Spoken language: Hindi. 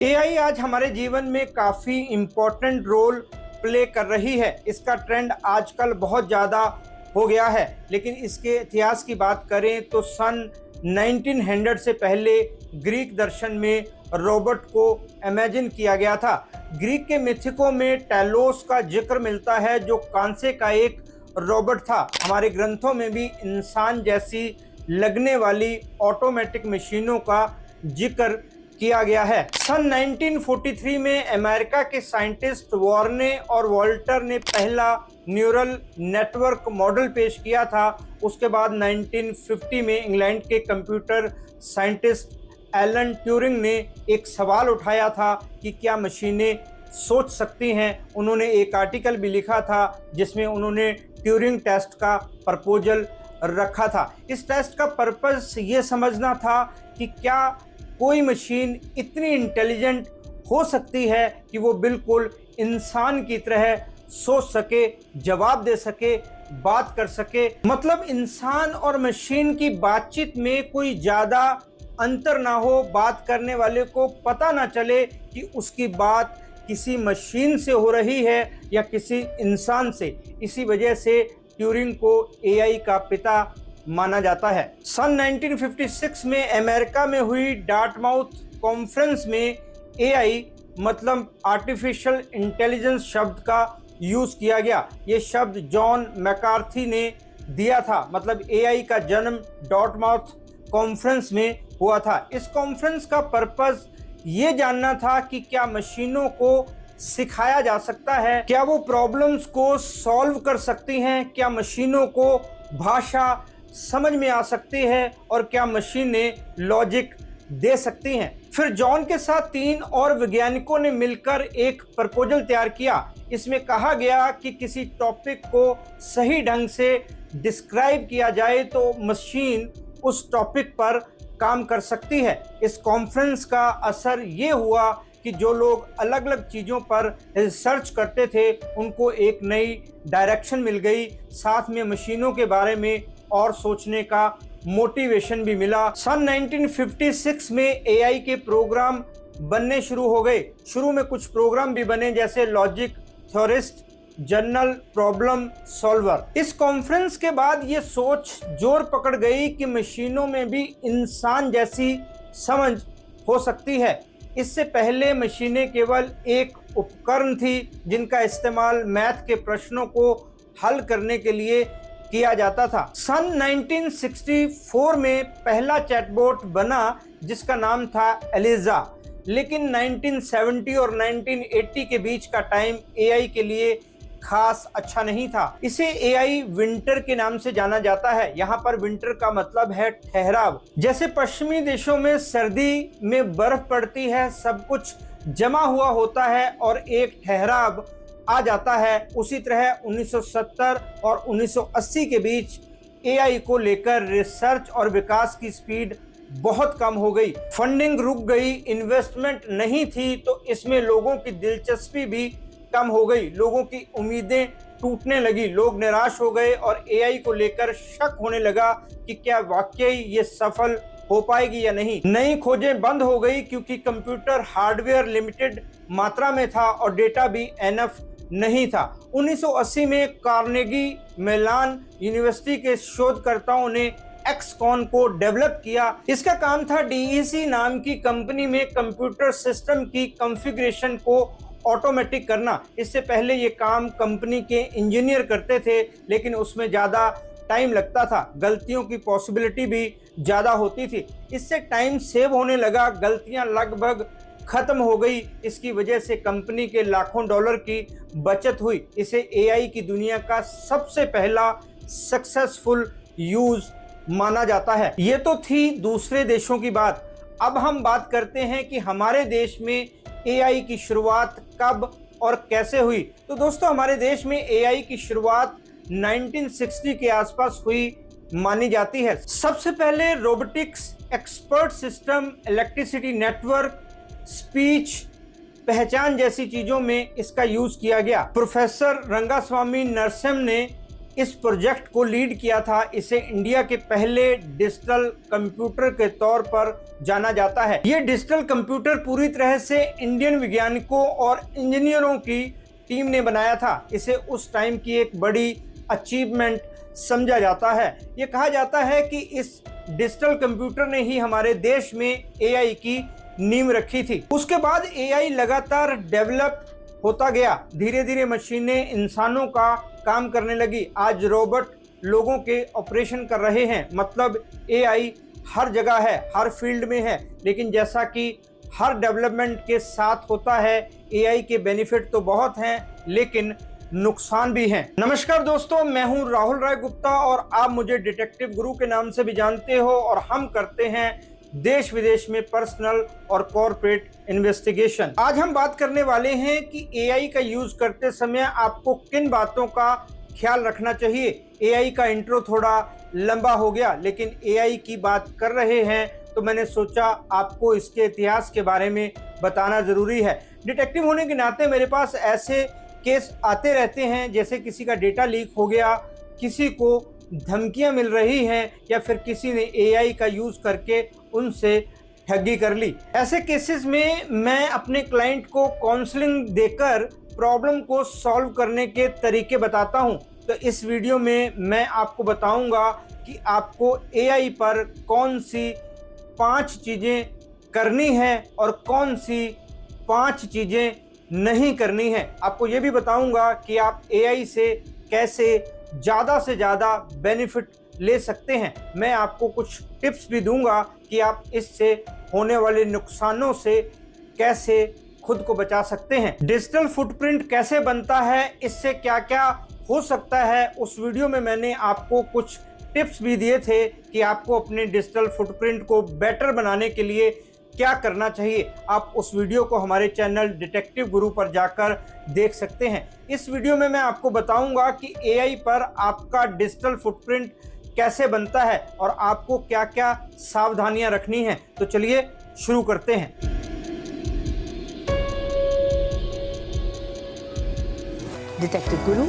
एआई आज हमारे जीवन में काफ़ी इम्पोर्टेंट रोल प्ले कर रही है। इसका ट्रेंड आजकल बहुत ज़्यादा हो गया है, लेकिन इसके इतिहास की बात करें तो सन 1900 से पहले ग्रीक दर्शन में रोबोट को इमेजिन किया गया था। ग्रीक के मिथिकों में टैलोस का जिक्र मिलता है, जो कांसे का एक रोबोट था। हमारे ग्रंथों में भी इंसान जैसी लगने वाली ऑटोमेटिक मशीनों का जिक्र किया गया है। सन 1943 में अमेरिका के साइंटिस्ट वॉर्ने और वॉल्टर ने पहला न्यूरल नेटवर्क मॉडल पेश किया था। उसके बाद 1950 में इंग्लैंड के कंप्यूटर साइंटिस्ट एलन ट्यूरिंग ने एक सवाल उठाया था कि क्या मशीनें सोच सकती हैं। उन्होंने एक आर्टिकल भी लिखा था जिसमें उन्होंने ट्यूरिंग टेस्ट का प्रपोजल रखा था। इस टेस्ट का पर्पस ये समझना था कि क्या कोई मशीन इतनी इंटेलिजेंट हो सकती है कि वो बिल्कुल इंसान की तरह सोच सके, जवाब दे सके, बात कर सके। मतलब इंसान और मशीन की बातचीत में कोई ज़्यादा अंतर ना हो, बात करने वाले को पता ना चले कि उसकी बात किसी मशीन से हो रही है या किसी इंसान से। इसी वजह से ट्यूरिंग को एआई का पिता माना जाता है। सन 1956 में अमेरिका में हुई डार्टमाउथ कॉन्फ्रेंस में एआई मतलब आर्टिफिशियल इंटेलिजेंस शब्द का यूज किया गया। ये शब्द जॉन मैकार्थी ने दिया था। मतलब एआई का जन्म डार्टमाउथ कॉन्फ्रेंस में हुआ था। इस कॉन्फ्रेंस का पर्पस ये जानना था कि क्या मशीनों को सिखाया जा सकता है, क्या वो प्रॉब्लम्स को सॉल्व कर सकती हैं, क्या मशीनों को भाषा समझ में आ सकती है और क्या मशीनें लॉजिक दे सकती हैं। फिर जॉन के साथ 3 और वैज्ञानिकों ने मिलकर एक प्रपोजल तैयार किया। इसमें कहा गया कि किसी टॉपिक को सही ढंग से डिस्क्राइब किया जाए तो मशीन उस टॉपिक पर काम कर सकती है। इस कॉन्फ्रेंस का असर ये हुआ कि जो लोग अलग अलग चीज़ों पर रिसर्च करते थे उनको एक नई डायरेक्शन मिल गई, साथ में मशीनों के बारे में और सोचने का मोटिवेशन भी मिला। सन 1956 में एआई के प्रोग्राम बनने शुरू हो गए। शुरू में कुछ प्रोग्राम भी बने जैसे logic theorist, general problem solver. इस कॉन्फ्रेंस के बाद ये सोच जोर पकड़ गई कि मशीनों में भी इंसान जैसी समझ हो सकती है। इससे पहले मशीनें केवल एक उपकरण थी जिनका इस्तेमाल मैथ के प्रश्नों को हल करने के लिए किया जाता था। सन 1964 में पहला चैटबॉट बना जिसका नाम था एलिजा। लेकिन 1970 और 1980 के बीच का टाइम एआई के लिए खास अच्छा नहीं था। इसे एआई विंटर के नाम से जाना जाता है। यहाँ पर विंटर का मतलब है ठहराव। जैसे पश्चिमी देशों में सर्दी में बर्फ पड़ती है, सब कुछ जमा हुआ होता है और एक ठहराव आ जाता है, उसी तरह 1970 और 1980 के बीच एआई को लेकर रिसर्च और विकास की स्पीड बहुत कम हो गई। फंडिंग रुक गई, इन्वेस्टमेंट नहीं थी, तो इसमें लोगों की दिलचस्पी भी कम हो गई। लोगों की उम्मीदें टूटने लगी, लोग निराश हो गए और एआई को लेकर शक होने लगा कि क्या वाकई ये सफल हो पाएगी या नहीं। नई खोजें बंद हो गई क्योंकि कंप्यूटर हार्डवेयर लिमिटेड मात्रा में था और डेटा भी एनफ नहीं था। 1980 में कार्नेगी मेलन यूनिवर्सिटी के शोधकर्ताओं ने एक्सकॉन को डेवलप किया। इसका काम था डीईसी नाम की कंपनी में कंप्यूटर सिस्टम की कॉन्फ़िगरेशन को ऑटोमेटिक करना। इससे पहले ये काम कंपनी के इंजीनियर करते थे, लेकिन उसमें ज़्यादा टाइम लगता था, गलतियों की पॉसिबिलिटी भी ज़्यादा होती थी। इससे टाइम सेव होने लगा, गलतियां लगभग खत्म हो गई। इसकी वजह से कंपनी के लाखों डॉलर की बचत हुई। इसे एआई की दुनिया का सबसे पहला सक्सेसफुल यूज माना जाता है। ये तो थी दूसरे देशों की बात। अब हम बात करते हैं कि हमारे देश में एआई की शुरुआत कब और कैसे हुई। तो दोस्तों, हमारे देश में एआई की शुरुआत 1960 के आसपास हुई मानी जाती है। सबसे पहले robotics, expert system, electricity network, speech पहचान जैसी चीजों में इसका यूज किया गया। प्रोफेसर रंगास्वामी नरसिम्हा ने इस प्रोजेक्ट को लीड किया था, इसे इंडिया के पहले डिजिटल कंप्यूटर के तौर पर जाना जाता है। ये डिजिटल कंप्यूटर पूरी तरह से इंडियन वैज्ञानिकों और इंजीनियरों की टीम ने बनाया था। इसे उस टाइम की एक बड़ी अचीवमेंट समझा जाता है। ये कहा जाता है कि इस डिजिटल कंप्यूटर ने ही हमारे देश में एआई की नींव रखी थी। उसके बाद एआई लगातार डेवलप होता गया, धीरे धीरे मशीनें इंसानों का काम करने लगी। आज रोबोट लोगों के ऑपरेशन कर रहे हैं, मतलब एआई हर जगह है, हर फील्ड में है। लेकिन जैसा कि हर डेवलपमेंट के साथ होता है, एआई के बेनिफिट तो बहुत हैं लेकिन नुकसान भी हैं। नमस्कार दोस्तों, मैं हूं राहुल राय गुप्ता और आप मुझे डिटेक्टिव गुरु के नाम से भी जानते हो और हम करते हैं देश विदेश में पर्सनल और कॉर्पोरेट इन्वेस्टिगेशन। आज हम बात करने वाले हैं कि एआई का यूज करते समय आपको किन बातों का ख्याल रखना चाहिए। एआई का इंट्रो थोड़ा लंबा हो गया, लेकिन एआई की बात कर रहे हैं तो मैंने सोचा आपको इसके इतिहास के बारे में बताना जरूरी है। डिटेक्टिव होने के नाते मेरे पास ऐसे केस आते रहते हैं, जैसे किसी का डेटा लीक हो गया, किसी को धमकियां मिल रही हैं या फिर किसी ने एआई का यूज करके उनसे ठगी कर ली। ऐसे केसेस में मैं अपने क्लाइंट को काउंसलिंग देकर प्रॉब्लम को सॉल्व करने के तरीके बताता हूं। तो इस वीडियो में मैं आपको बताऊंगा कि आपको एआई पर कौन सी 5 चीजें करनी है और कौन सी 5 चीजें नहीं करनी है। आपको ये भी बताऊंगा कि आप एआई से कैसे ज़्यादा से ज़्यादा बेनिफिट ले सकते हैं। मैं आपको कुछ टिप्स भी दूंगा कि आप इससे होने वाले नुकसानों से कैसे खुद को बचा सकते हैं। डिजिटल फुटप्रिंट कैसे बनता है, इससे क्या क्या हो सकता है, उस वीडियो में मैंने आपको कुछ टिप्स भी दिए थे कि आपको अपने डिजिटल फुटप्रिंट को बेटर बनाने के लिए क्या करना चाहिए। आप उस वीडियो को हमारे चैनल डिटेक्टिव गुरु पर जाकर देख सकते हैं। इस वीडियो में मैं आपको बताऊंगा कि एआई पर आपका डिजिटल फुटप्रिंट कैसे बनता है और आपको क्या क्या सावधानियां रखनी हैं। तो चलिए शुरू करते हैं। डिटेक्टिव गुरु